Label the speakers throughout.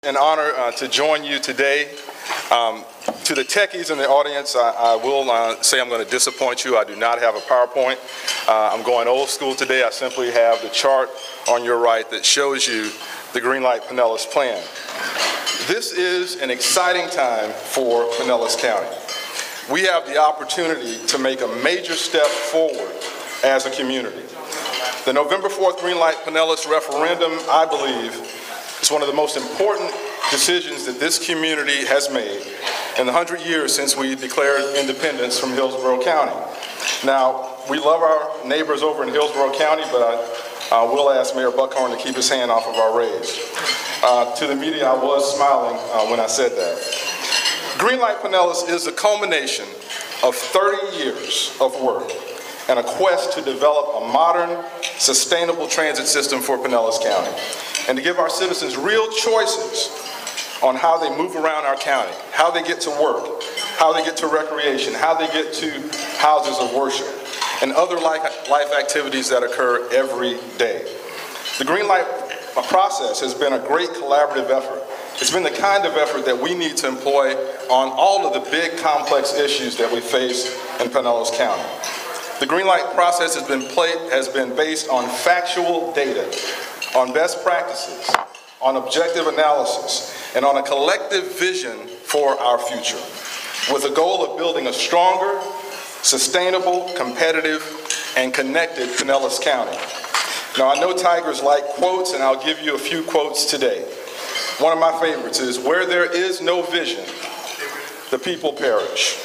Speaker 1: An honor to join you today. To the techies in the audience, I will say I'm going to disappoint you. I do not have a PowerPoint. I'm going old school today. I simply have the chart on your right that shows you the Greenlight Pinellas plan. This is an exciting time for Pinellas County. We have the opportunity to make a major step forward as a community. The November 4th Greenlight Pinellas referendum, I believe, is one of the most important decisions that this community has made in the 100 years since we declared independence from Hillsborough County. Now, we love our neighbors over in Hillsborough County, but I will ask Mayor Buckhorn to keep his hand off of our raise. To the media, I was smiling when I said that. Greenlight Pinellas is the culmination of 30 years of work and a quest to develop a modern, sustainable transit system for Pinellas County, and to give our citizens real choices on how they move around our county, how they get to work, how they get to recreation, how they get to houses of worship, and other life activities that occur every day. The Greenlight process has been a great collaborative effort. It's been the kind of effort that we need to employ on all of the big complex issues that we face in Pinellas County. The Greenlight process has been based on factual data, on best practices, on objective analysis, and on a collective vision for our future, with the goal of building a stronger, sustainable, competitive, and connected Pinellas County. Now, I know Tigers like quotes, and I'll give you a few quotes today. One of my favorites is, "Where there is no vision, the people perish."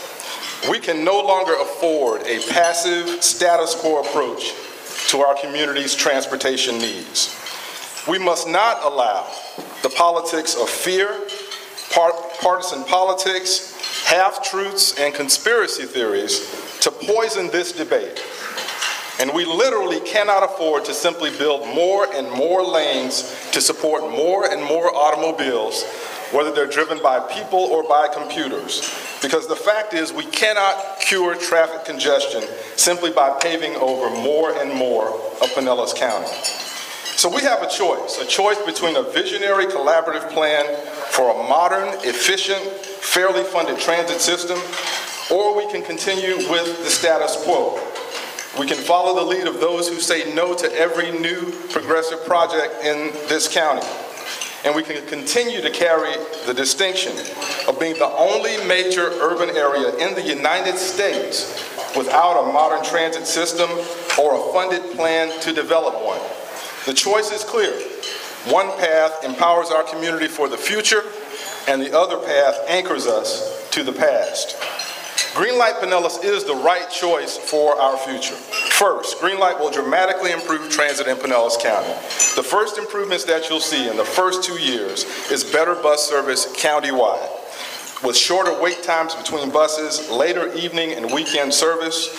Speaker 1: We can no longer afford a passive status quo approach to our community's transportation needs. We must not allow the politics of fear, partisan politics, half-truths, and conspiracy theories to poison this debate. And we literally cannot afford to simply build more and more lanes to support more and more automobiles, whether they're driven by people or by computers. Because the fact is, we cannot cure traffic congestion simply by paving over more and more of Pinellas County. So we have a choice between a visionary collaborative plan for a modern, efficient, fairly funded transit system, or we can continue with the status quo. We can follow the lead of those who say no to every new progressive project in this county. And we can continue to carry the distinction of being the only major urban area in the United States without a modern transit system or a funded plan to develop one. The choice is clear. One path empowers our community for the future, and the other path anchors us to the past. Greenlight Pinellas is the right choice for our future. First, Greenlight will dramatically improve transit in Pinellas County. The first improvements that you'll see in the first 2 years is better bus service countywide, with shorter wait times between buses, later evening and weekend service,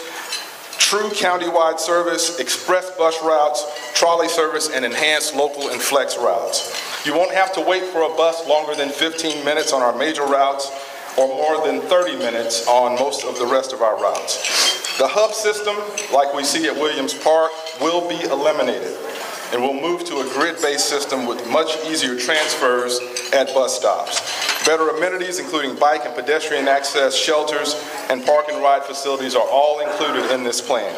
Speaker 1: true countywide service, express bus routes, trolley service, and enhanced local and flex routes. You won't have to wait for a bus longer than 15 minutes on our major routes, or more than 30 minutes on most of the rest of our routes. The hub system, like we see at Williams Park, will be eliminated, and we'll move to a grid-based system with much easier transfers at bus stops. Better amenities, including bike and pedestrian access, shelters, and park and ride facilities are all included in this plan.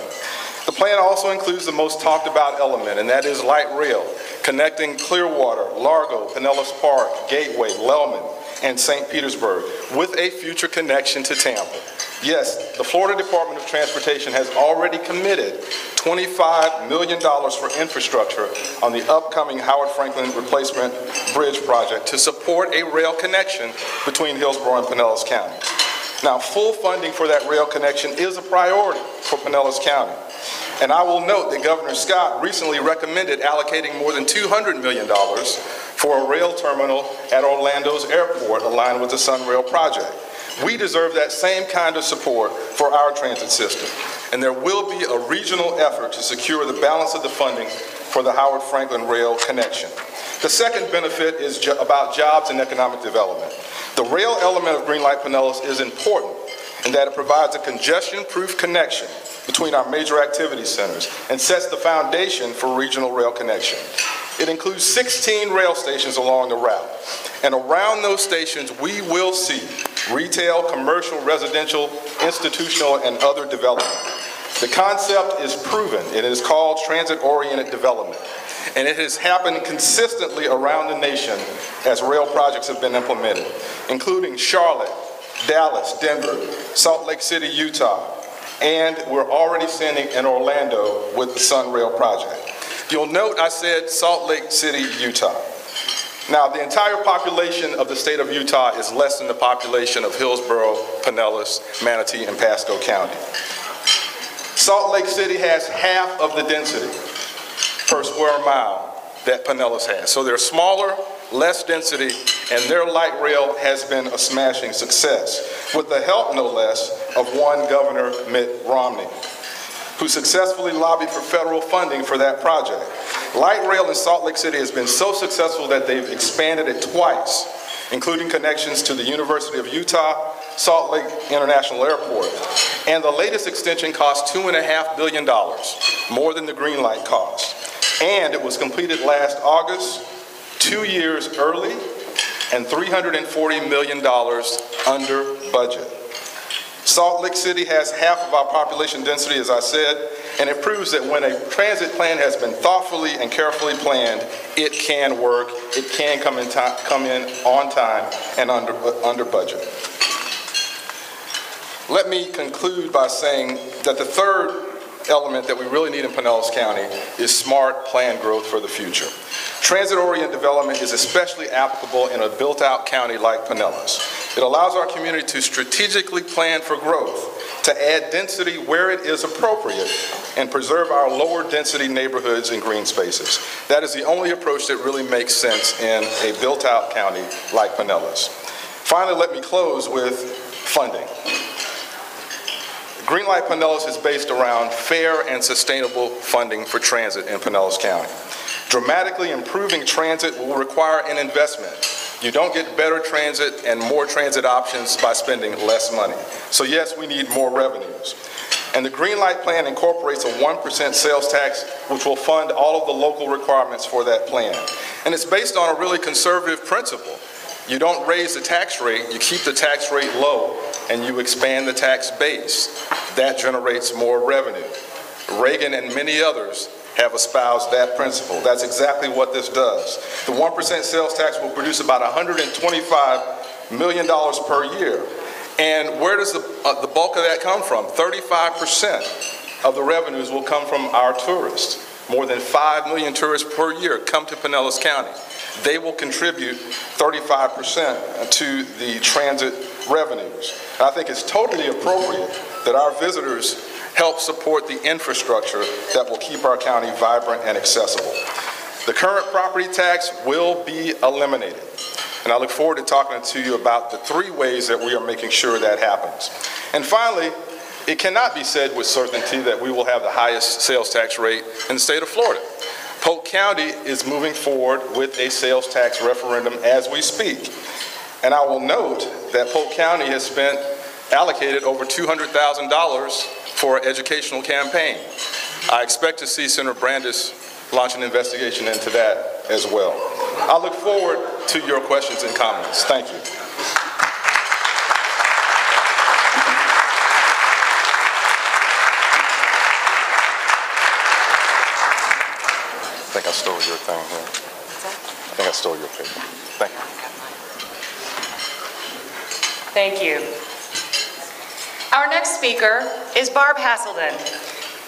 Speaker 1: The plan also includes the most talked about element, and that is light rail, connecting Clearwater, Largo, Pinellas Park, Gateway, Lellman, and St. Petersburg, with a future connection to Tampa. Yes, the Florida Department of Transportation has already committed $25 million for infrastructure on the upcoming Howard Franklin Replacement Bridge project to support a rail connection between Hillsborough and Pinellas County. Now, full funding for that rail connection is a priority for Pinellas County. And I will note that Governor Scott recently recommended allocating more than $200 million for a rail terminal at Orlando's airport aligned with the SunRail project. We deserve that same kind of support for our transit system. And there will be a regional effort to secure the balance of the funding for the Howard Franklin rail connection. The second benefit is about jobs and economic development. The rail element of Greenlight Pinellas is important in that it provides a congestion-proof connection between our major activity centers and sets the foundation for regional rail connection. It includes 16 rail stations along the route. And around those stations, we will see retail, commercial, residential, institutional, and other development. The concept is proven. It is called transit-oriented development. And it has happened consistently around the nation as rail projects have been implemented, including Charlotte, Dallas, Denver, Salt Lake City, Utah, and we're already seeing in Orlando with the Sun Rail project. You'll note I said Salt Lake City, Utah. Now, the entire population of the state of Utah is less than the population of Hillsborough, Pinellas, Manatee, and Pasco County. Salt Lake City has half of the density per square mile that Pinellas has. So they're smaller, less density, and their light rail has been a smashing success, with the help, no less, of one Governor Mitt Romney, who successfully lobbied for federal funding for that project. Light rail in Salt Lake City has been so successful that they've expanded it twice, including connections to the University of Utah, Salt Lake International Airport. And the latest extension cost $2.5 billion, more than the green light cost. And it was completed last August, 2 years early, and $340 million under budget. Salt Lake City has half of our population density, as I said, and it proves that when a transit plan has been thoughtfully and carefully planned, it can work, it can come in on time and under budget. Let me conclude by saying that the third element that we really need in Pinellas County is smart planned growth for the future. Transit-oriented development is especially applicable in a built-out county like Pinellas. It allows our community to strategically plan for growth, to add density where it is appropriate, and preserve our lower density neighborhoods and green spaces. That is the only approach that really makes sense in a built-out county like Pinellas. Finally, let me close with funding. Greenlight Pinellas is based around fair and sustainable funding for transit in Pinellas County. Dramatically improving transit will require an investment. You don't get better transit and more transit options by spending less money. So yes, we need more revenues. And the Greenlight plan incorporates a 1% sales tax, which will fund all of the local requirements for that plan. And it's based on a really conservative principle. You don't raise the tax rate, you keep the tax rate low, and you expand the tax base. That generates more revenue. Reagan and many others have espoused that principle. That's exactly what this does. The 1% sales tax will produce about $125 million per year. And where does the bulk of that come from? 35% of the revenues will come from our tourists. More than 5 million tourists per year come to Pinellas County. They will contribute 35% to the transit revenues. And I think it's totally appropriate that our visitors help support the infrastructure that will keep our county vibrant and accessible. The current property tax will be eliminated. And I look forward to talking to you about the 3 ways that we are making sure that happens. And finally, it cannot be said with certainty that we will have the highest sales tax rate in the state of Florida. Polk County is moving forward with a sales tax referendum as we speak. And I will note that Polk County has allocated over $200,000 for an educational campaign. I expect to see Senator Brandes launch an investigation into that as well. I look forward to your questions and comments. Thank you. I think I stole your thing here. I think I stole your paper. Thank you.
Speaker 2: Thank you. Our next speaker is Barb Haselden.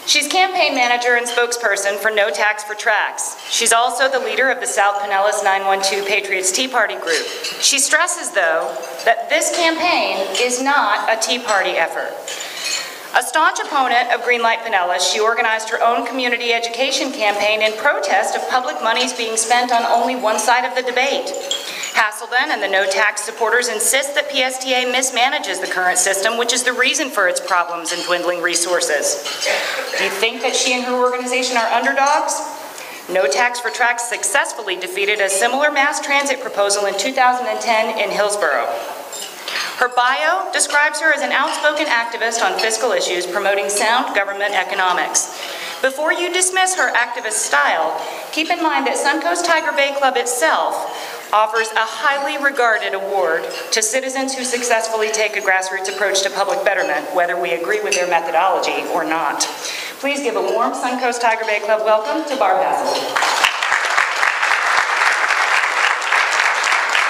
Speaker 2: She's campaign manager and spokesperson for No Tax for Tracks. She's also the leader of the South Pinellas 912 Patriots Tea Party group. She stresses, though, that this campaign is not a Tea Party effort. A staunch opponent of Greenlight Pinellas, she organized her own community education campaign in protest of public monies being spent on only one side of the debate. Haselden and the No Tax supporters insist that PSTA mismanages the current system, which is the reason for its problems and dwindling resources. Do you think that she and her organization are underdogs? No Tax for Tracks successfully defeated a similar mass transit proposal in 2010 in Hillsborough. Her bio describes her as an outspoken activist on fiscal issues promoting sound government economics. Before you dismiss her activist style, keep in mind that Suncoast Tiger Bay Club itself offers a highly regarded award to citizens who successfully take a grassroots approach to public betterment, whether we agree with their methodology or not. Please give a warm Suncoast Tiger Bay Club welcome to Barb Haselden.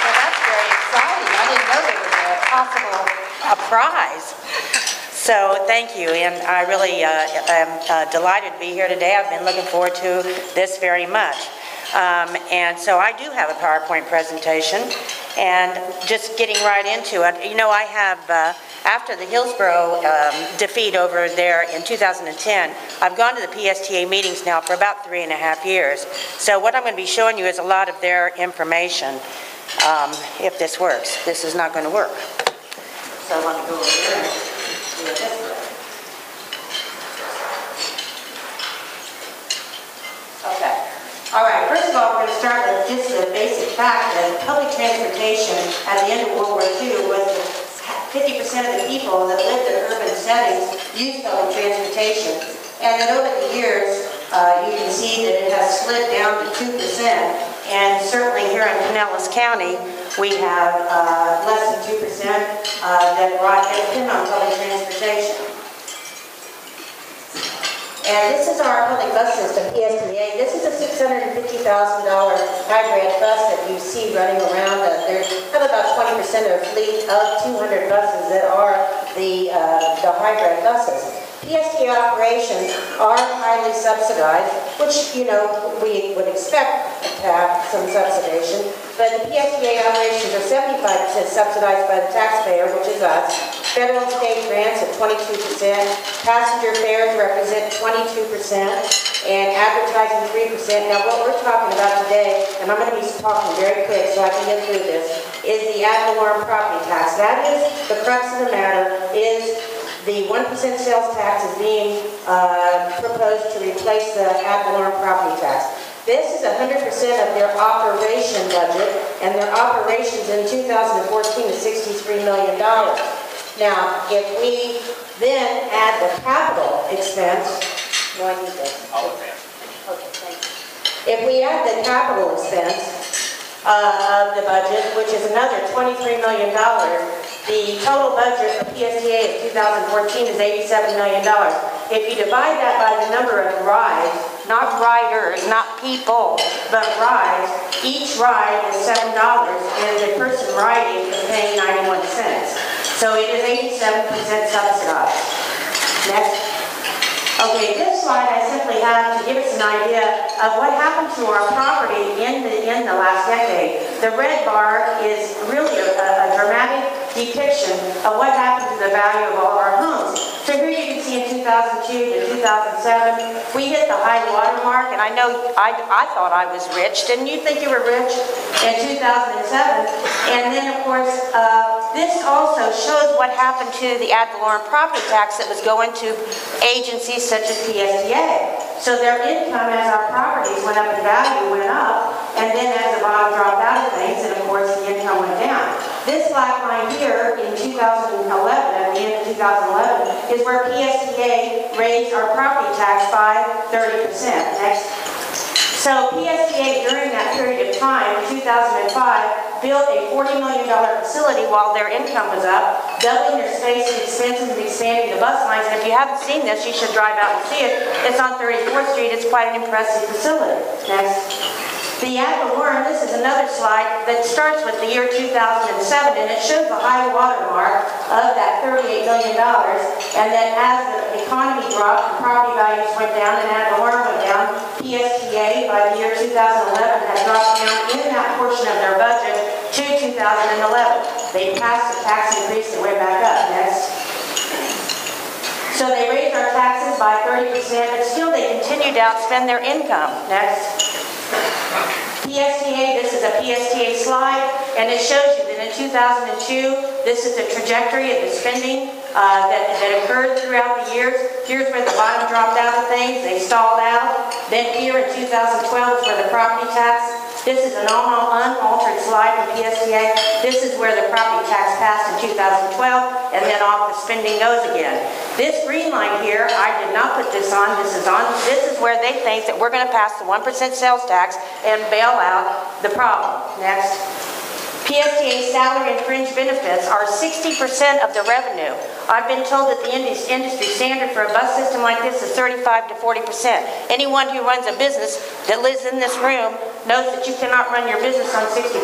Speaker 3: Well, that's very exciting. I didn't know there was a prize. So thank you, and I really am delighted to be here today. I've been looking forward to this very much. And so I do have a PowerPoint presentation, and just getting right into it, you know, I have, after the Hillsborough defeat over there in 2010, I've gone to the PSTA meetings now for about 3.5 years. So what I'm going to be showing you is a lot of their information, if this works. This is not going to work. So let me go over here and do it this way. Okay. All right, first of all, we're going to start with just the basic fact that public transportation at the end of World War II was 50% of the people that lived in urban settings used public transportation. And then over the years, you can see that it has slid down to 2%. And certainly here in Pinellas County, we have less than 2% that depend on public transportation. And this is our public bus system, PSTA. This is a $650,000 hybrid bus that you see running around. There's about 20% of a fleet of 200 buses that are the hybrid buses. PSTA operations are highly subsidized, which, you know, we would expect to have some subsidization, but the PSTA operations are 75% subsidized by the taxpayer, which is us. Federal and state grants at 22%, passenger fares represent 22%, and advertising 3%. Now what we're talking about today, and I'm going to be talking very quick so I can get through this, is the ad valorem property tax. That is the crux of the matter, is the 1% sales tax is being proposed to replace the ad valorem property tax. This is 100% of their operation budget, and their operations in 2014 is $63 million. Now, if we then add the capital expense, no, I need this. Okay, thanks. If we add the capital expense of the budget, which is another $23 million, the total budget for PSTA in 2014 is $87 million. If you divide that by the number of rides, not riders, not people, but rides, each ride is $7, and the person riding is paying 91 cents. So it is 87% subsidized. Next. Okay, this slide I simply have to give us an idea of what happened to our property in the last decade. The red bar is really a dramatic depiction of what happened to the value of all our homes. So here you can see in 2002 to 2007, we hit the high water mark, and I know I thought I was rich. Didn't you think you were rich in 2007? And then, of course, this also shows what happened to the ad valorem property tax that was going to agencies such as PSTA. So their income as our properties went up in value went up, and then as the bottom dropped out of things, and of course the income went down. This black line here in 2011, at the end of 2011, is where PSTA raised our property tax by 30%. Next. So PSTA during that period of time, 2005, built a $40 million facility while their income was up, doubling their space and expenses and expanding the bus lines. And if you haven't seen this, you should drive out and see it. It's on 34th Street. It's quite an impressive facility. Next. The ad valorem, this is another slide that starts with the year 2007, and it shows the high water mark of that $38 million, and that as the economy dropped, the property values went down, and ad valorem went down. PSTA, by the year 2011, had dropped down in that portion of their budget to 2011. They passed the tax increase and went back up. Next. So they raised our taxes by 30%, but still they continued to outspend their income. Next. PSTA, this is a PSTA slide, and it shows you that in 2002, this is the trajectory of the spending that occurred throughout the years. Here's where the bottom dropped out of things, they stalled out. Then here in 2012 is where the property tax, this is an unaltered slide from PSTA. This is where the property tax passed in 2012, and then off the spending goes again. This green line here, I did not put this on. This is where they think that we're going to pass the 1% sales tax and bail out the problem. Next. PSTA salary and fringe benefits are 60% of the revenue. I've been told that the industry standard for a bus system like this is 35 to 40%. Anyone who runs a business that lives in this room knows that you cannot run your business on 60%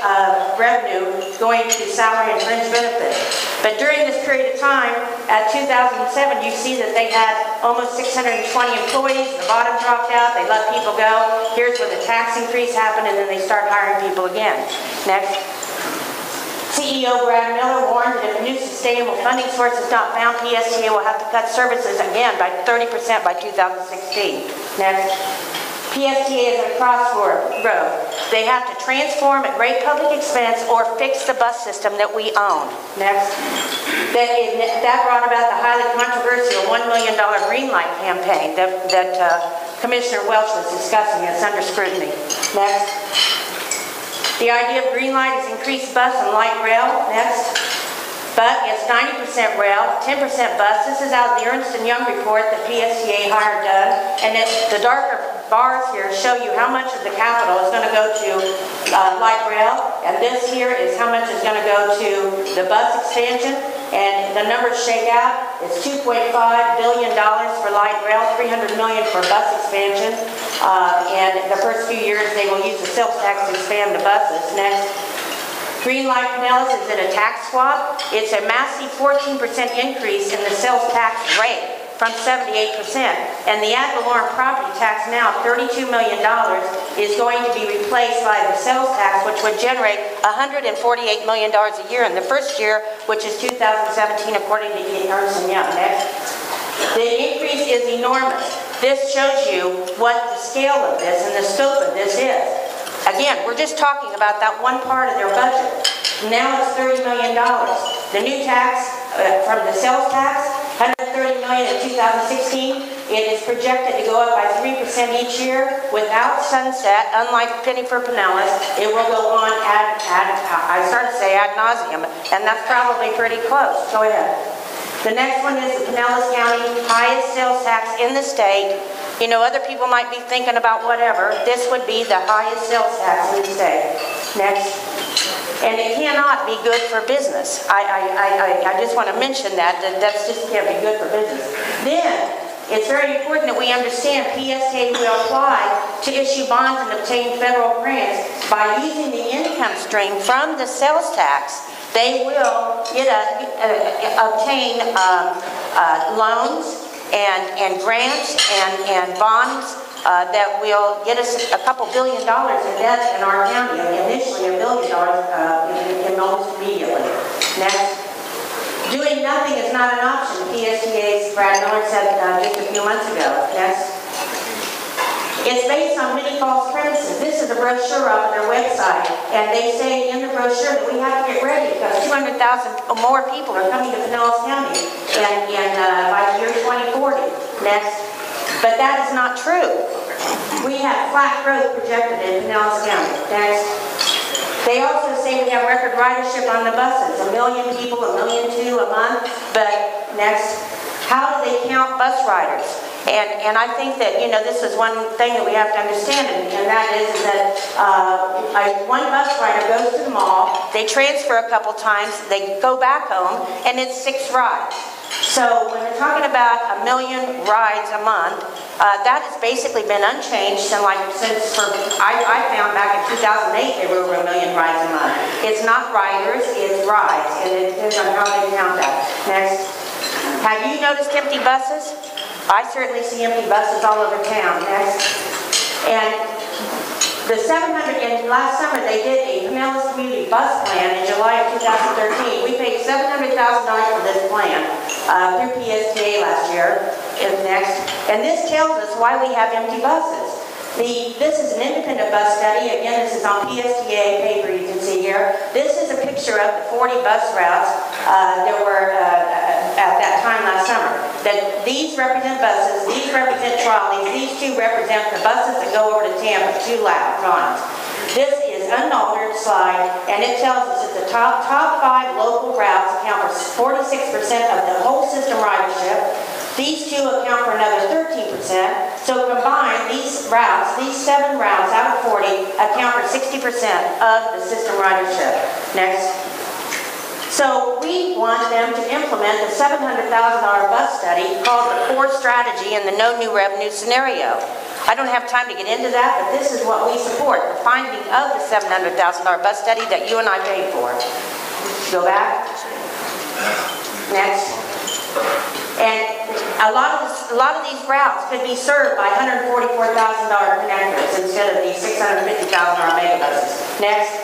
Speaker 3: of revenue going to salary and fringe benefits. But during this period of time, at 2007, you see that they had almost 620 employees. The bottom dropped out. They let people go. Here's where the tax increase happened, and then they start hiring people again. Next. CEO Brad Miller warned that if a new sustainable funding source is not found, PSTA will have to cut services again by 30% by 2016. Next. PSTA is at a crossroad. They have to transform at great public expense or fix the bus system that we own. Next. That brought about the highly controversial $1 million green light campaign that Commissioner Welch was discussing. It's under scrutiny. Next. The idea of green light is increased bus and light rail. Next. But it's 90% rail, 10% bus. This is out of the Ernst & Young report that PSTA hired done. And the darker bars here show you how much of the capital is going to go to light rail. And this here is how much is going to go to the bus expansion. And the numbers shake out. It's $2.5 billion for light rail, $300 million for bus expansion. And the first few years they will use the sales tax to expand the buses. Next. Green Light Pinellas is in a tax swap. It's a massive 14% increase in the sales tax rate from 78%. And the ad valorem property tax now, $32 million, is going to be replaced by the sales tax, which would generate $148 million a year in the first year, which is 2017, according to Ernst & Young. Next. The increase is enormous. This shows you what the scale of this and the scope of this is. Again, we're just talking about that one part of their budget. Now it's $30 million. The new tax from the sales tax, $130 million in 2016. It is projected to go up by 3% each year without sunset, unlike penny for Pinellas. It will go on I started to say ad nauseum, and that's probably pretty close. Go ahead. The next one is the Pinellas County highest sales tax in the state. You know, other people might be thinking about whatever. This would be the highest sales tax in the state. Next. And it cannot be good for business. I just want to mention that just can't be good for business. Then, it's very important that we understand PSTA will apply to issue bonds and obtain federal grants by using the income stream from the sales tax. They will obtain loans and grants and bonds that will get us a couple $1 billion in debt in our county. Initially, $1 billion in almost immediately. Next. Doing nothing is not an option. PSTA's Brad Miller said just a few months ago. Next. It's based on many false premises. This is a brochure off of their website, and they say in the brochure that we have to get ready because 200,000 or more people are coming to Pinellas County by the year 2040. Next. But that is not true. We have flat growth projected in Pinellas County. Next. They also say we have record ridership on the buses, 1 million people, 1.2 million a month. But next, how do they count bus riders? And I think that, you know, this is one thing that we have to understand, and that is that one bus rider goes to the mall, they transfer a couple times, they go back home, and it's 6 rides. So when we're talking about 1 million rides a month, that has basically been unchanged since I found back in 2008 there were over 1 million rides a month. It's not riders, it's rides, and it depends on how they count that. Next. Have you noticed empty buses? I certainly see empty buses all over town. Next. And the 700, and last summer they did a Pinellas Community Bus Plan in July of 2013. We paid $700,000 for this plan through PSTA last year. Next. And this tells us why we have empty buses. This is an independent bus study. Again, this is on PSTA paper you can see here. This is a picture of the 40 bus routes that were at that time last summer. That these represent buses, these represent trolleys, these two represent the buses that go over to Tampa, 2 lines. This is unaltered slide, and it tells us that the top 5 local routes account for 46% of the whole system ridership. These two account for another 13%. So combined, these routes, these 7 routes out of 40, account for 60% of the system ridership. Next. So we want them to implement the $700,000 bus study called the core strategy in the no new revenue scenario. I don't have time to get into that, but this is what we support, the finding of the $700,000 bus study that you and I paid for. Go back. Next. And a lot of these routes could be served by $144,000 connectors instead of these $650,000 megabuses. Next.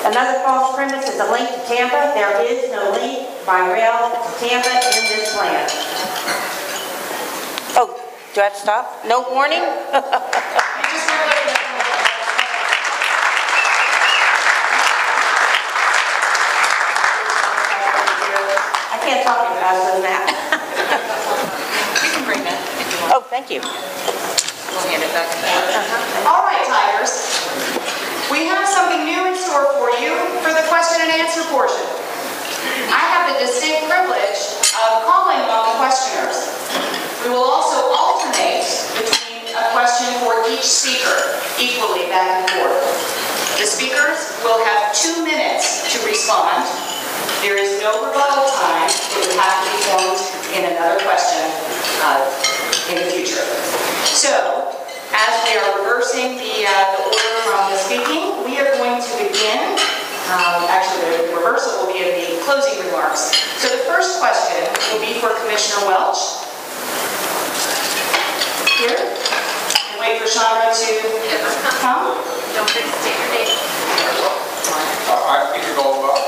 Speaker 3: Another false premise is a link to Tampa. There is no link by rail to Tampa in this plan. Oh, do I have to stop? No warning? I can't talk any faster than that.
Speaker 2: You can bring that if you want.
Speaker 3: Oh, thank you.
Speaker 2: We'll hand it back to you. All right, Tigers. We have something new in store for you for the question and answer portion. I have the distinct privilege of calling on the questioners. We will also alternate between a question for each speaker, equally back and forth. The speakers will have 2 minutes to respond. There is no rebuttal time. It would have to be formed in another question in the future. So, as we are reversing the order from the speaking, we are going to begin. Actually, the reversal will be in the closing remarks. So the first question will be for Commissioner Welch. Here. And wait for Chandra to come. Don't forget to state your name.
Speaker 4: I'm Peter Goldbach.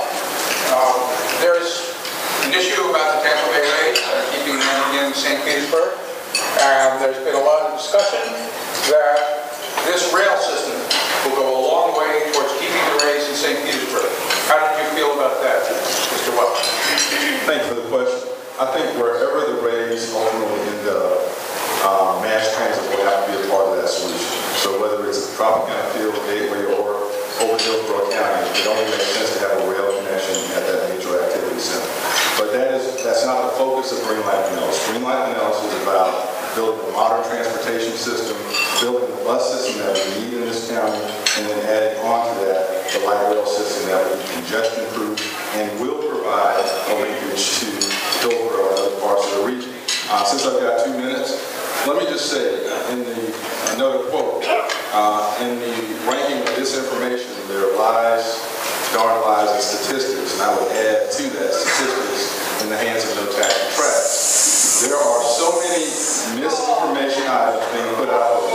Speaker 4: There's an issue about the Tampa Bay Rays keeping them in St. Petersburg. And there's been a lot of discussion that this rail system will go a long way towards keeping the Rays in St. Petersburg. How did you feel about that, Mr. Welch?
Speaker 1: Thank you for the question. I think wherever the Rays ultimately end up, mass transit will have to be a part of that solution. So whether it's Tropicana Field, Gateway, or over Hillsborough County, it only makes sense to have a rail connection at that major activity center. But that's not the focus of Greenlight Pinellas. Greenlight Pinellas is about building a modern transportation system, building the bus system that we need in this county, and then adding on to that the light rail system that will be congestion-proof and will provide a linkage to Hillsborough and other parts of the region. Since I've got 2 minutes, let me just say, another quote, in the ranking of disinformation, there are lies, darn lies, and statistics, and I would add to that statistics in the hands of no tax or track. There are so many misinformation items being put out there.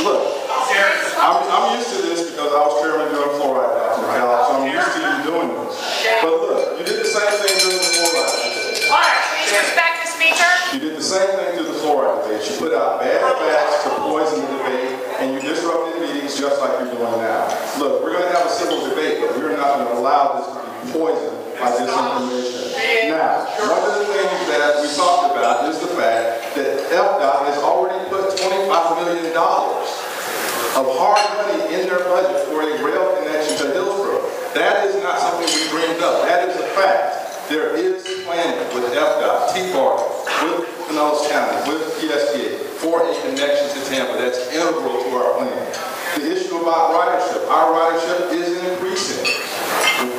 Speaker 1: Look, I'm used to this because I was chairman during fluoride adoption, so I'm used to you doing this. But look, you did the same thing during the fluoride debate.
Speaker 2: Please respect the speaker.
Speaker 1: You did the same thing through the fluoride debate. You put out bad facts to poison the debate, and you disrupted meetings just like you're doing now. Look, we're going to have a civil debate, but we're not going to allow this to be poisoned by disinformation. Now, one of the things that we talked about is the fact that FDOT has already put $25 million of hard money in their budget for a rail connection to Hillsborough. That is not something we dreamed up. That is a fact. There is planning with FDOT, TFAR, with Pinellas County, with PSTA for a connection to Tampa that's integral to our plan. The issue about ridership, our ridership is increasing.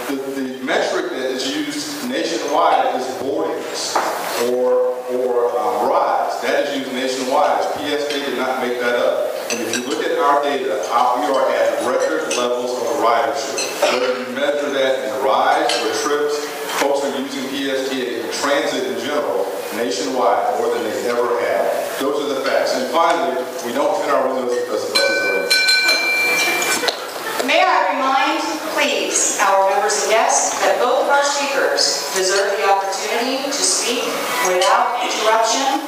Speaker 1: The metric that is used nationwide is boardings or rides. That is used nationwide. PSA did not make that up. And if you look at our data, we are at record levels of ridership. Whether you measure that in rides or trips, folks are using PSTA and transit in general nationwide more than they ever have. Those are the facts. And finally, we don't tint our windows because the buses are empty.
Speaker 2: May I remind, please, our members and guests that both of our speakers deserve the opportunity to speak without interruption.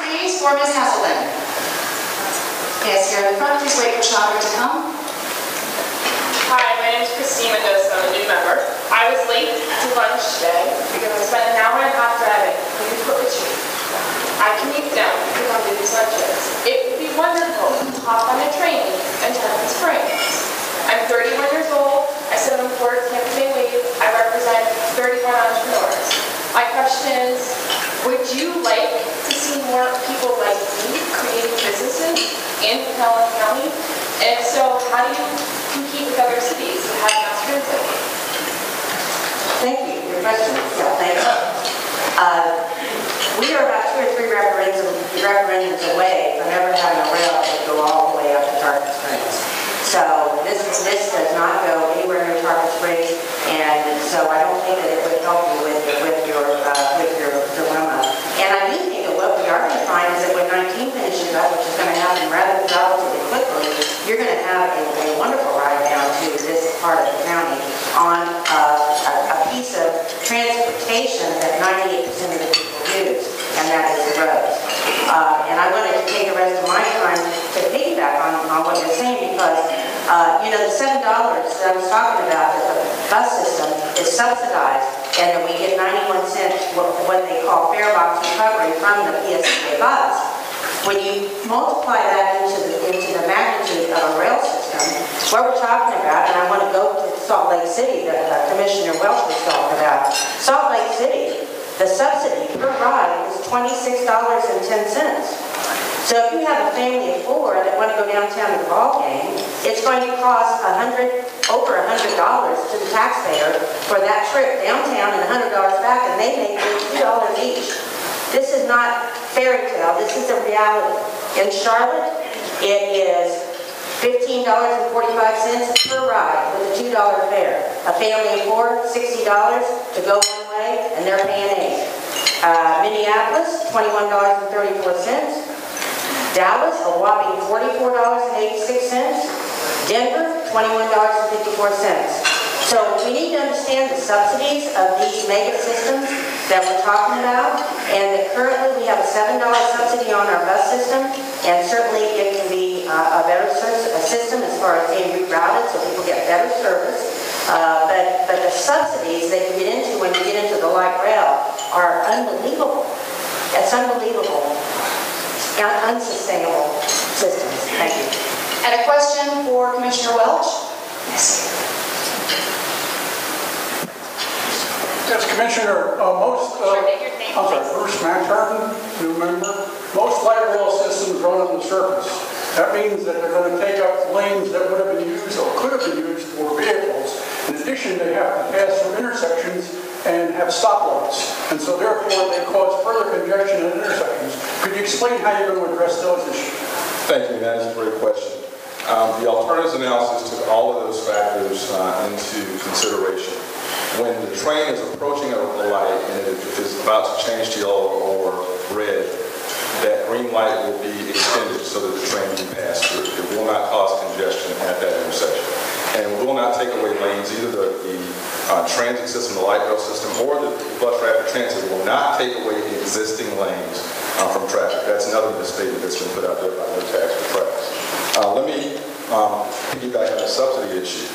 Speaker 2: Please, for Ms. Hasselden. Yes, here in the front. Please wait for Chandra to come.
Speaker 5: Hi, my name is Christine Mendoza. I'm a new member. I was late to lunch today because I spent an hour and a half driving from Newport Richie. I commute down to come do these lunches. It would be wonderful to hop on a train and Tarpon Springs. I'm 31 years old. I sit on the board of Tampa Bay Wave. I represent 31 entrepreneurs. My question is, would you like to see more people like me creating businesses in Pelham County? And if so, how do you compete with other cities that have mass transit?
Speaker 3: Thank you. Your question. Yeah, thank you. We are about 2 or 3 referendums away from ever having a rail that would go all the way up to Tarpon Springs. So this does not go anywhere near Tarpon Springs, and so I don't think that it would help you with your dilemma. And I do think that what we are going to find is that when 19 finishes up, which is going to happen relatively quickly, you're going to have a wonderful ride down to this part of the county on a piece of transportation that 98% of the people use, and that is the roads. And I wanted to take the rest of my time to piggyback on what you're saying because, you know, the $7 that I was talking about, that the bus system is subsidized, and that we get 91 cents, what they call fare box recovery from the PSTA bus. When you multiply that into the magnitude of a rail system, what we're talking about, and I want to go to Salt Lake City that Commissioner Welch was talking about. Salt Lake City, the subsidy per ride is $26.10. So if you have a family of 4 that want to go downtown to the ball game, it's going to cost over $100 to the taxpayer for that trip downtown and $100 back, and they make $2 each. This is not fairy tale. This is a reality. In Charlotte, it is $15.45 per ride with a $2 fare. A family of 4, $60 to go one way, and they're paying $8. Minneapolis, $21.34. Dallas, a whopping $44.86. Denver, $21.54. So we need to understand the subsidies of these mega systems that we're talking about, and that currently we have a $7 subsidy on our bus system, and certainly it can be a better system as far as being rerouted so people get better service. But the subsidies that you get into when you get into the light rail are unbelievable. It's unbelievable and unsustainable systems. Thank you.
Speaker 2: And a question for Commissioner Welch? Yes.
Speaker 6: Yes, Commissioner, Bruce Maxharden, new member. Most light rail systems run on the surface. That means that they're going to take up lanes that would have been used or could have been used for vehicles. In addition, they have to pass through intersections and have stoplights. And so therefore, they cause further congestion at intersections. Could you explain how you're going to address those issues?
Speaker 1: Thank you, that is a great question. The alternatives analysis took all of those factors into consideration. When the train is approaching a light and if it's about to change to yellow or red, that green light will be extended so that the train can pass through. It will not cause congestion at that intersection. And it will not take away lanes, either the transit system, the light rail system, or the bus rapid transit will not take away the existing lanes from traffic. That's another misstatement that's been put out there by No Tax for Tracks. Let me piggyback on the subsidy issue.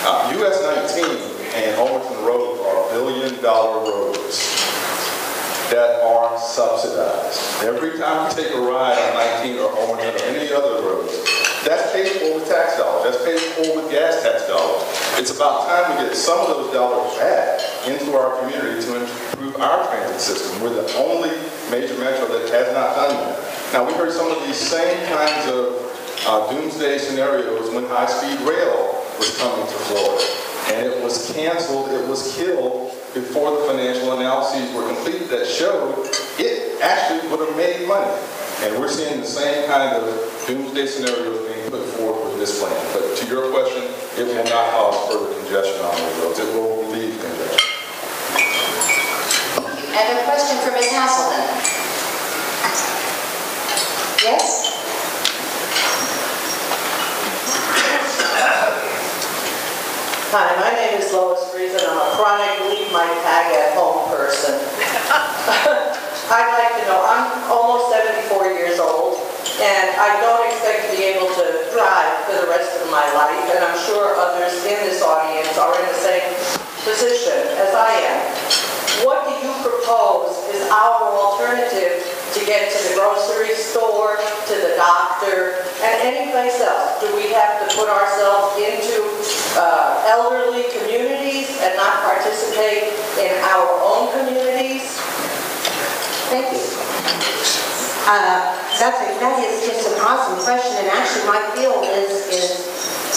Speaker 1: US 19 and Overton Road are billion-dollar roads that are subsidized. Every time you take a ride on 19 or Overton or any other roads, that's paid for with tax dollars. That's paid for with gas tax dollars. It's about time we get some of those dollars back into our community to improve our transit system. We're the only major metro that has not done that. Now, we heard some of these same kinds of doomsday scenarios when high-speed rail was coming to Florida. And it was canceled, it was killed before the financial analyses were completed that showed it actually would have made money. And we're seeing the same kind of doomsday scenarios being put forward with this plan. But to your question, it will not cause further congestion on those roads. It will relieve congestion.
Speaker 2: And a question for Ms. Hasselden. Yes?
Speaker 7: Hi, my name is Lois Friesen. I'm a chronic leave my tag at home person. I'd like to know, I'm almost 74 years old, and I don't expect to be able to drive for the rest of my life, and I'm sure others in this audience are in the same position, as I am, what do you propose is our alternative to get to the grocery store, to the doctor, and any place else? Do we have to put ourselves into elderly communities and not participate in our own communities?
Speaker 3: Thank you. That is just an awesome question, and actually my field is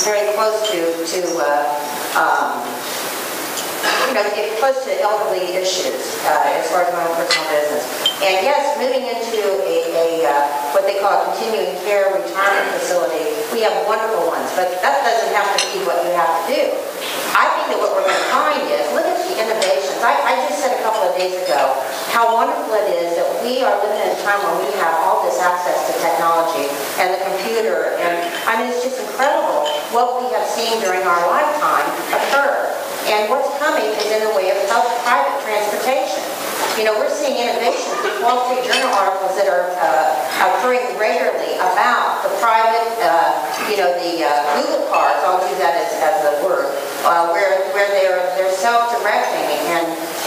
Speaker 3: very close to close to elderly issues as far as my own personal business. And yes, moving into what they call a continuing care retirement facility, we have wonderful ones, but that doesn't have to be what you have to do. I think that what we're going to find is, look at the innovations. I just said a couple of days ago how wonderful it is that we are living in a time when we have all this access to technology and the computer, and I mean, it's just incredible what we have seen during our lifetime occur. And what's coming is in the way of private transportation. You know, we're seeing innovations, the Wall Street Journal articles that are occurring regularly about the private, the Google cars, I'll use that as a word, where they're self-directing.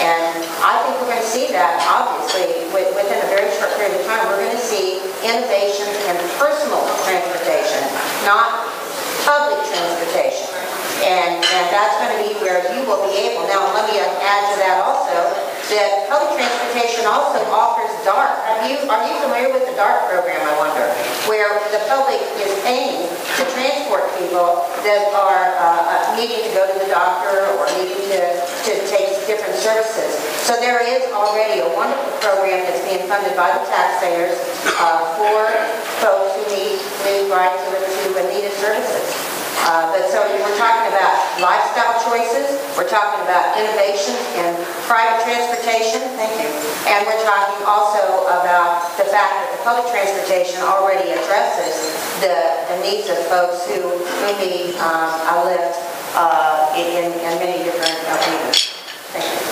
Speaker 3: And I think we're going to see that, obviously, within a very short period of time. We're going to see innovations in personal transportation, not public transportation. And that's going to be where you will be able. Now, let me add to that also that public transportation also offers DART. Are you familiar with the DART program, I wonder, where the public is paying to transport people that are needing to go to the doctor or needing to take different services. So there is already a wonderful program that's being funded by the taxpayers for folks who need rides to needed services. But so we're talking about lifestyle choices, we're talking about innovation in private transportation, thank you, and we're talking also about the fact that the public transportation already addresses the needs of folks who maybe live in many different arenas. Thank you.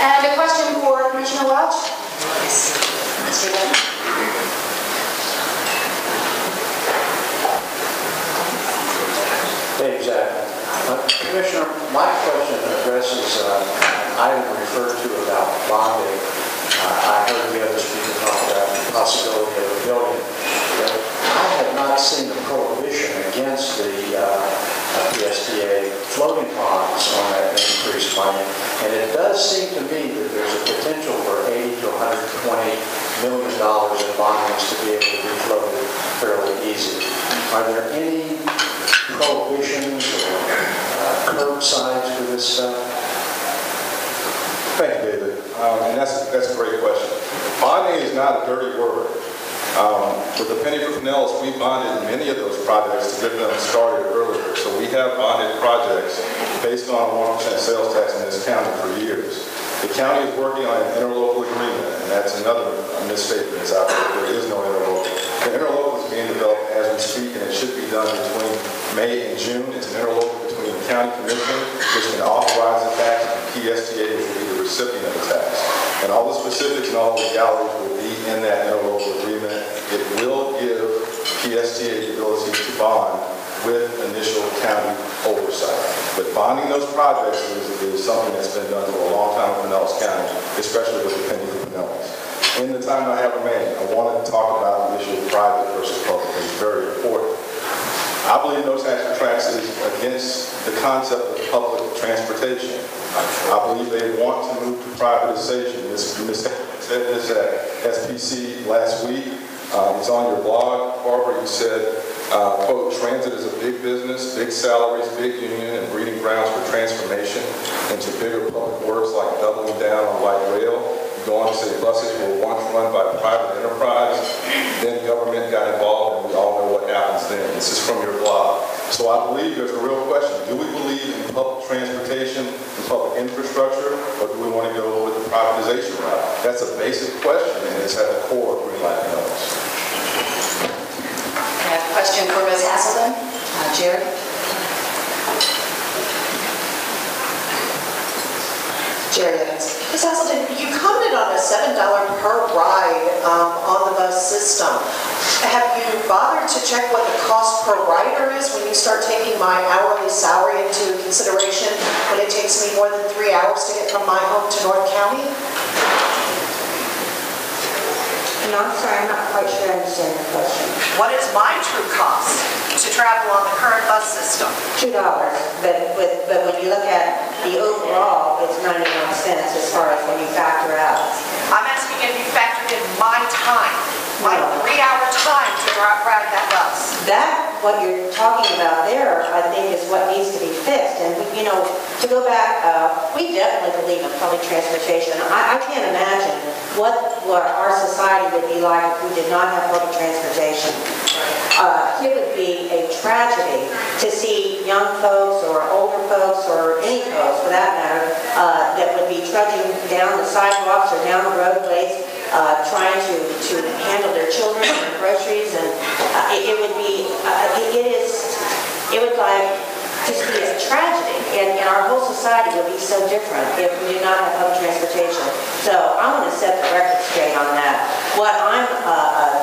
Speaker 2: And a question for Commissioner Welch? Yes.
Speaker 8: Exactly. Commissioner, my question addresses an item referred to about bonding. I heard the other speaker talk about the possibility of $1 billion. But I have not seen a prohibition against the PSTA floating bonds on that increased money. And it does seem to me that there's a potential for $80 to $120 million in bonds to be able to be floated fairly easy. Are there any prohibitions or curbsides for this stuff?
Speaker 1: Thank you, David. And that's a great question. Bonding is not a dirty word. With the Penny for Pinellas, we bonded many of those projects to get them started earlier. So we have bonded projects based on 1% sales tax in this county for years. The county is working on an interlocal agreement, and that's another misstatement that's out there. There is no interlocal. The interlocal is being developed as we speak, and it should be done between May and June. It's an interlocal between the county commission, which can authorize the tax, and PSTA, which will be the recipient of the tax. And all the specifics and all the legalities will be in that interlocal agreement. It will give PSTA the ability to bond with initial county oversight. But bonding those projects is something that's been done for a long time in Pinellas County, especially with the Penny for Pinellas. In the time I have remaining, I wanted to talk about the issue of private versus public. It's very important. I believe No Tax for Tracks is against the concept of public transportation. I believe they want to move to privatization. Ms. said this at SPC last week. It's on your blog, Barbara. You said, quote, transit is a big business, big salaries, big union, and breeding grounds for transformation into bigger public works like doubling down on light rail. You go on to say buses were once run by private enterprise, then government got involved, and we all know what happens then. This is from your blog. So I believe there's a real question. Do we believe in public transportation and public infrastructure, or do we want to go with the privatization route? That's a basic question, and it's at the core of Greenlight Pinellas.
Speaker 2: I have a question for Ms. Haselden. Jared?
Speaker 7: Jared Evans. Ms. Haselden, you commented on a $7 per ride on the bus system. Have you bothered to check what the cost per rider is when you start taking my hourly salary into consideration when it takes me more than 3 hours to get from my home to North County?
Speaker 3: No, I'm sorry, I'm not quite sure I understand the question.
Speaker 7: What is my true cost to travel on the current bus system?
Speaker 3: $2, but when you look at the overall, it's 91 cents as far as when you factor out.
Speaker 7: I'm asking if you factored in my time, my 3-hour time to ride that bus.
Speaker 3: That, what you're talking about there, I think is what needs to be fixed. And, you know, to go back, we definitely believe in public transportation. I can't imagine what our society would be like if we did not have public transportation. It would be a tragedy to see young folks or older folks or any folks for that matter that would be trudging down the sidewalks or down the roadways trying to handle their children and their groceries, and it would be, it would like just be a tragedy, and our whole society would be so different if we did not have public transportation. So I want to set the record straight on that. What I'm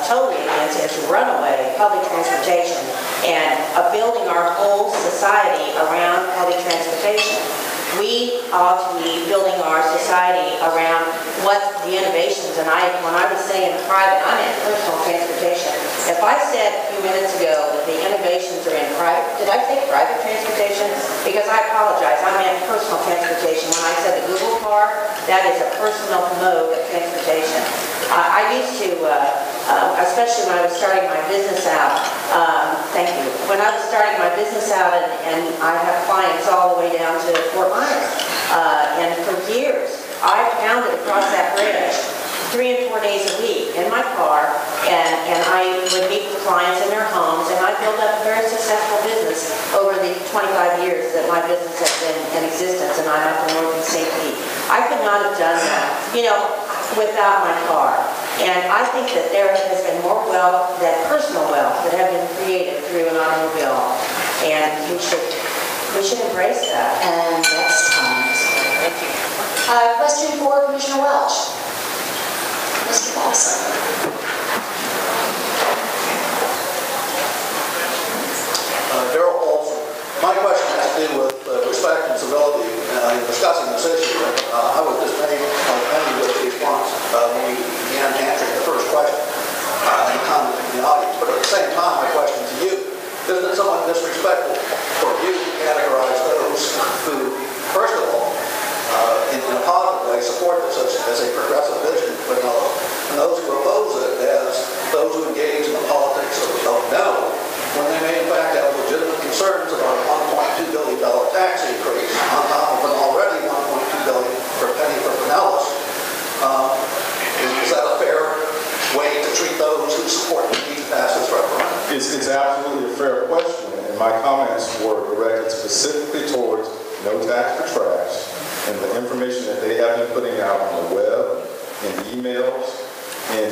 Speaker 3: totally against is runaway public transportation and building our whole society around public transportation. We ought to be building our society around what the innovations, and when I was saying private, I meant personal transportation. If I said a few minutes ago that the innovations are in private, did I say private transportation? Because I apologize, I meant personal transportation. When I said the Google car, that is a personal mode of transportation. I used to, especially when I was starting my business out, thank you. When I was starting my business out, and I have clients all the way down to Fort Myers, and for years, I pounded across that bridge 3 and 4 days a week in my car, and I would meet with clients in their homes, and I built up a very successful business over the 25 years that my business has been in existence, and I'm up in Northeast St. Pete. I could not have done that, you know, without my car. And I think that there has been more wealth, that personal wealth, that have been created through an automobile, and we should embrace that.
Speaker 2: And that's time.
Speaker 7: Thank you.
Speaker 2: Question for Commissioner Welch. Mr. Paulson.
Speaker 9: Darrell Paulson. My question has to do with respect and civility in discussing this issue. I was dismayed by many of the response when we began answering the first question and comments from the audience. But at the same time, my question to you, isn't it somewhat disrespectful for you to categorize those who, first of all, in a positive way, support this as a progressive vision, but and those who oppose it as those who engage in the politics of no, when they may in fact have legitimate concerns about a $1.2 billion tax increase on top of an already $1.2 billion for penny for Pinellas. Is that a fair way to treat those who support the need to pass this referendum?
Speaker 1: It's absolutely a fair question, and my comments were directed specifically towards no tax for trash and the information that they have been putting out on the web, in emails, in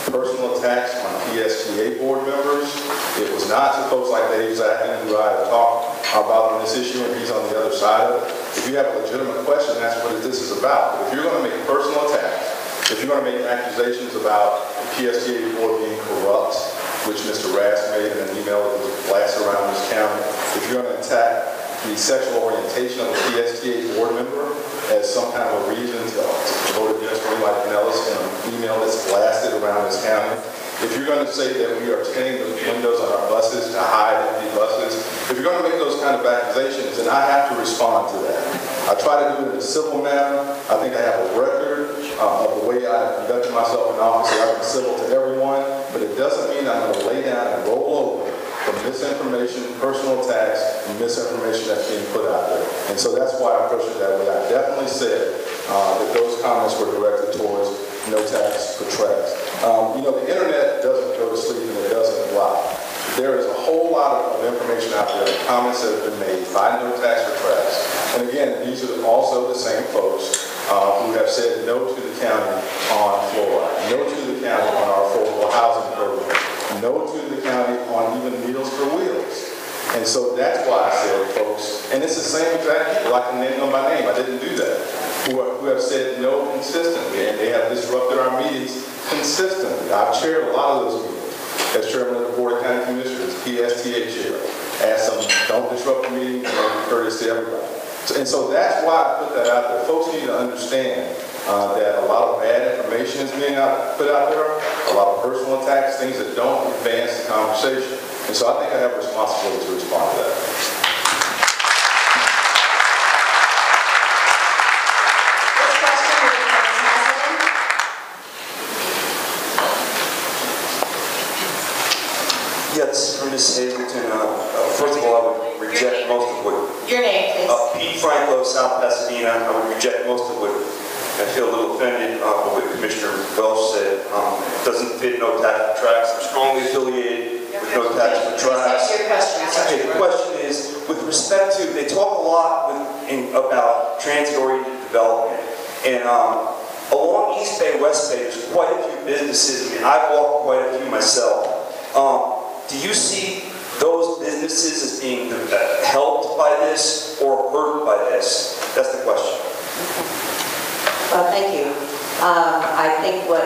Speaker 1: personal attacks on PSTA board members. It was not to folks like Dave Zachin, who I have talked about on this issue, and he's on the other side of it. If you have a legitimate question, that's what this is about. But if you're going to make personal attacks, if you're going to make accusations about the PSTA board being corrupt, which Mr. Rass made in an email that was blasted around this county, if you're going to attack the sexual orientation of a PSTA board member as some kind of a reason to vote against me like Pinellas in an email that's blasted around this county, if you're going to say that we are tinting the windows on our buses to hide empty buses, if you're going to make those kind of accusations, then I have to respond to that. I try to do it in a civil manner. I think I have a record of the way I have conducted myself in office. I've been civil to everyone, but it doesn't mean I'm going to lay down and roll over from misinformation, personal attacks, and misinformation that's being put out there. And so that's why I approach it that way. I definitely said that those comments were directed towards no tax for trash. You know, the internet doesn't go to sleep and it doesn't lie. There is a whole lot of information out there, comments that have been made by no tax for trash. And again, these are also the same folks who have said no to the county on fluoride, no to the county on our affordable housing program, no to the county on even Meals for Wheels. And so that's why I said, folks, and it's the same exact people, I can name them by name, I didn't do that, who have said no consistently, and they have disrupted our meetings consistently. I've chaired a lot of those meetings as chairman of the Board of County Commissioners, PSTA chair. Asked them, don't disrupt the meeting, and be courteous to everybody. So that's why I put that out there. Folks need to understand that a lot of bad information is being put out there, a lot of personal attacks, things that don't advance the conversation. And so I think I have a responsibility to respond to that.
Speaker 3: This question will be from Ms. Hazelden.
Speaker 10: Yeah, this is from Ms. Hazleton. First of all, I would reject most of what...
Speaker 3: Your name, please.
Speaker 10: Pete Franco, South Pasadena. I would reject most of what I feel a little offended by what Commissioner Welch said. It doesn't fit No Tax for Tracks. I'm strongly affiliated with No Tax for Tracks.
Speaker 3: Your question, sir.
Speaker 10: Okay, the question is, with respect to, they talk a lot about transit-oriented development. And along East Bay, West Bay, there's quite a few businesses. I mean, I've walked quite a few myself. Do you see those businesses as being helped by this or hurt by this? That's the question.
Speaker 3: Well, thank you. I think what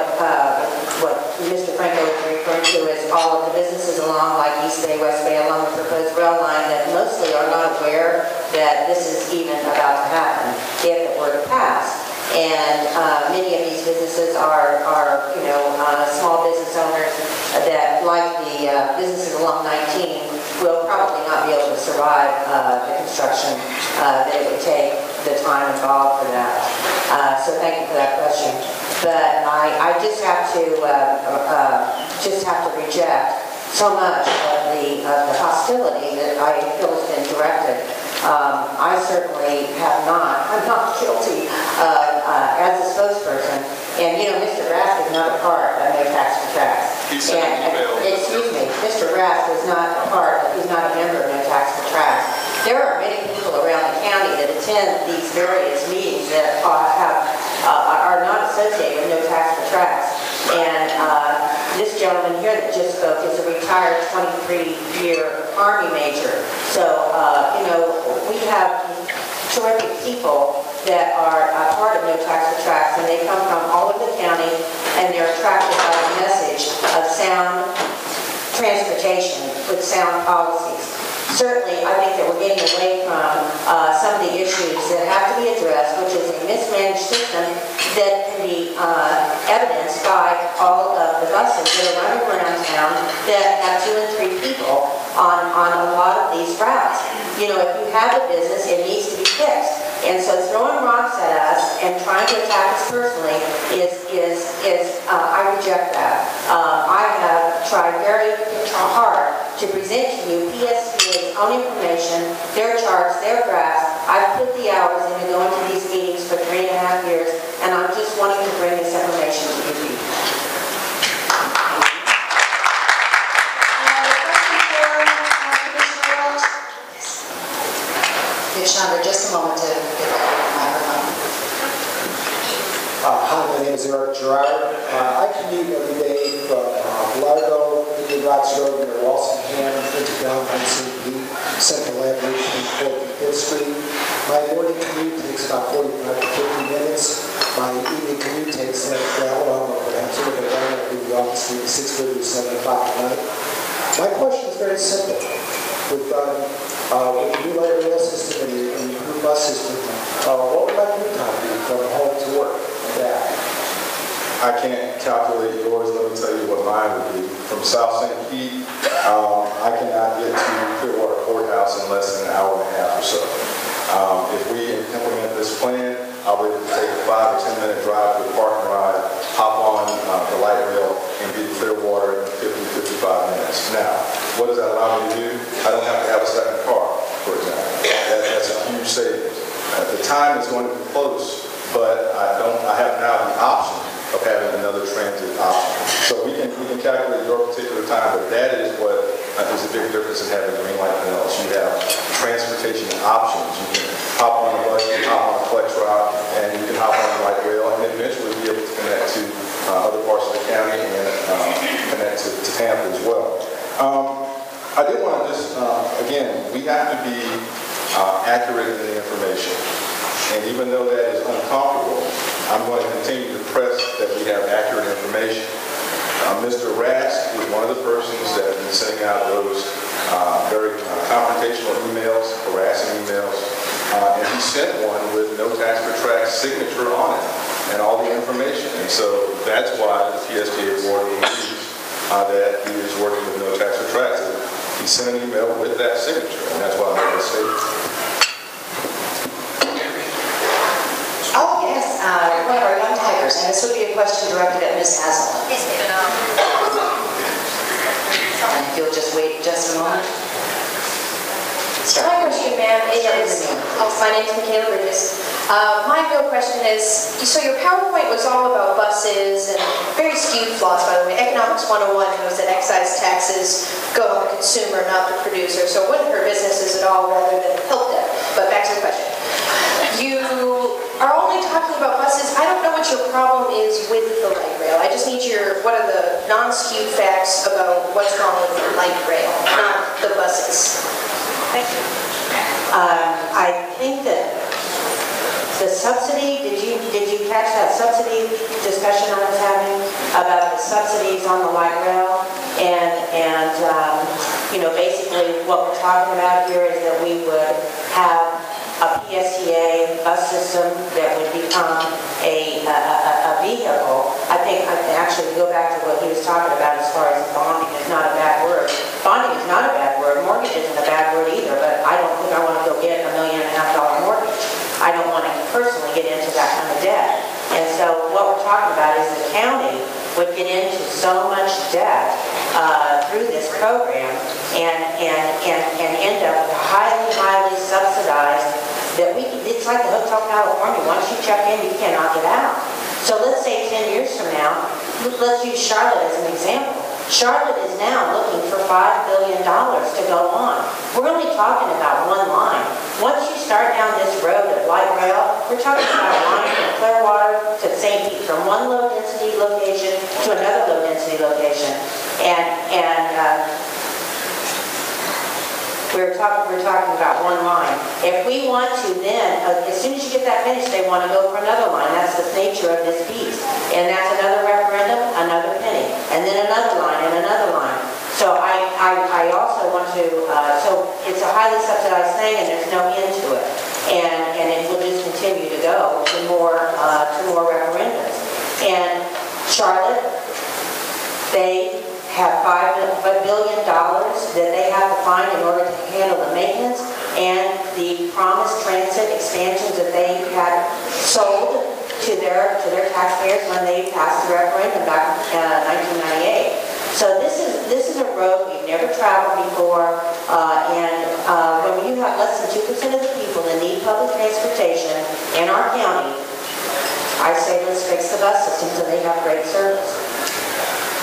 Speaker 3: Mr. Franco is referring to is all of the businesses along like East Bay, West Bay, along the proposed rail line that mostly are not aware that this is even about to happen if it were to pass. And many of these businesses are small business owners that, like the businesses along 19, will probably not be able to survive the construction that it would take, the time involved for that. So thank you for that question. But I just have to reject so much of the hostility that I feel has been directed. I certainly have not. I'm not guilty as a spokesperson. And Mr. Rath is not a part of No Tax for Tracks. Excuse me, Mr. Rath is not a part. He's not a member of No Tax for Tracks. There are many people around the county that attend these various meetings that are not associated with No Tax for Tracks. And this gentleman here that just spoke is a retired 23-year Army major. So, we have terrific people that are part of No Tax for Tracks, and they come from all over the county, and they're attracted by the message of sound transportation with sound policies. Certainly, I think that we're getting away from some of the issues that have to be addressed, which is a mismanaged system that can be evidenced by all of the buses that are running around town that have 2 and 3 people on a lot of these routes. If you have a business, it needs to be fixed. And so throwing rocks at us and trying to attack us personally I reject that. I have tried very hard to present to you PSTA's own information, their charts, their graphs. I've put the hours into going to these meetings for 3.5 years, and I'm just wanting to bring this information to you people.
Speaker 11: Chandra, just a moment to get that microphone.
Speaker 12: Hi, my name is Eric Gerard. I commute every day from Largo, Indian Rocks Road, near Walsingham, into downtown St. Pete, Central Avenue, between 4th and 5th Street. My morning commute takes about 45 to 50 minutes. My evening commute takes that long, or perhaps a little bit longer. I'll be in the office between 6:30 to 7 o'clock at night. My question is very simple. With the new light rail system and the improved bus system, what would my commute time be from home to work and back?
Speaker 1: I can't calculate yours. Let me tell you what mine would be. From South St. Pete, I cannot get to Clearwater Courthouse in less than an hour and a half or so. If we implement this plan, I'll be able to take a 5 or 10 minute drive to the parking ride, hop on the light rail, and be to Clearwater in 50 to 55 minutes. Now, what does that allow me to do? I don't have to have a second car, for example. That's a huge savings. The time is going to be close, but I have now the option of having another transit option. So we can calculate your particular time, but that is what is a big difference in having a green light and else. You have transportation options. You can hop on a bus, you can hop on a flex route, and you can hop on the light rail, and eventually be able to connect to other parts of the county and connect to Tampa as well. I did want to just, again, we have to be accurate in the information. And even though that is uncomfortable, I'm going to continue to press that we have accurate information. Mr. Rask is one of the persons that has been sending out those very confrontational emails, harassing emails, and he sent one with No Tax for Track's signature on it and all the information. And so that's why the PSTA board believes that he is working with No Tax for Track. He sent an email with that signature, and that's why I made the statement.
Speaker 11: Oh, yes, one of our young tigers, and this would be a question directed at Ms. Hazelton.
Speaker 13: Yes,
Speaker 11: And if you'll just wait just a moment.
Speaker 13: my question, ma'am, is, my name's Michaela Bridges. My real question is, so your PowerPoint was all about buses and very skewed flaws, by the way. Economics 101 knows that excise taxes go to the consumer, not the producer, so it wouldn't hurt businesses at all rather than help them. But back to the question. You are only talking about buses. I don't know what your problem is with the light rail. I just need what are the non-skewed facts about what's wrong with the light rail, not the buses. Thank you.
Speaker 3: I think that the subsidy, did you catch that subsidy discussion I was having about the subsidies on the light rail? And you know, basically what we're talking about here is that we would have a PSTA bus system that would become a vehicle. I think, actually, go back to what he was talking about as far as bonding is not a bad word. Bonding is not a bad word. Mortgage isn't a bad word either, but I don't think I want to go get $1.5 million mortgage. I don't want to personally get into that kind of debt. And so what we're talking about is the county would get into so much debt through this program and end up highly subsidized that it's like the Hotel California. Once you check in, you cannot get out. So let's say 10 years from now, let's use Charlotte as an example. Charlotte is now looking for $5 billion to go on. We're only talking about one line. Once you start down this road of light rail, we're talking about a line from Clearwater to St. Pete, from one low-density location to another low-density location. We're talking about one line. If we want to then, as soon as you get that finished, they want to go for another line. That's the nature of this piece. And that's another referendum, another penny. And then another line and another line. So I also want to, so it's a highly subsidized thing and there's no end to it. And it will just continue to go to more referendums. And Charlotte, they have $5 billion that they have to find in order to handle the maintenance and the promised transit expansions that they had sold to their taxpayers when they passed the referendum back in 1998. So this is a road we've never traveled before, and when you have less than 2% of the people that need public transportation in our county, I say let's fix the bus system so they have great service.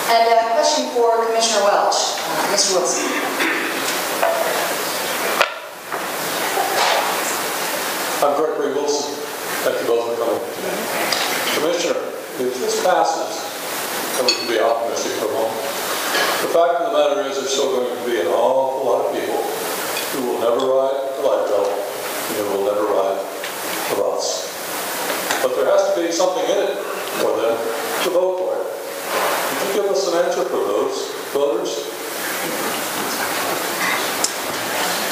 Speaker 11: And a question for Commissioner Welch. Mr. Wilson.
Speaker 14: I'm Gregory Wilson. Thank you both for coming. Commissioner, if this passes, and we can be optimistic for a moment, the fact of the matter is there's still going to be an awful lot of people who will never ride the light rail and who will never ride the bus. But there has to be something in it for them to vote for it. Could you give us an answer for those voters?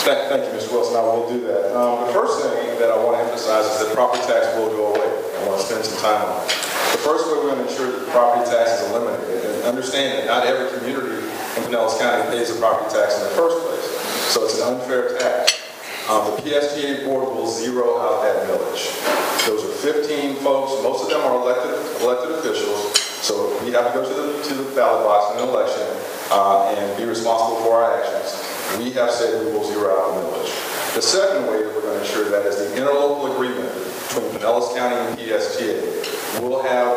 Speaker 1: Thank you, Mr. Wilson. I will do that. The first thing that I want to emphasize is that property tax will go away. I want to spend some time on it. The first way we're going to ensure that the property tax is eliminated, and understand that not every community in Pinellas County pays a property tax in the first place. So it's an unfair tax. The PSTA board will zero out that millage. Those are 15 folks. Most of them are elected officials. So we have to go to the ballot box in an election and be responsible for our actions. We have said we will zero out the millage. The second way that we're going to ensure that is the interlocal agreement between Pinellas County and PSTA. We'll have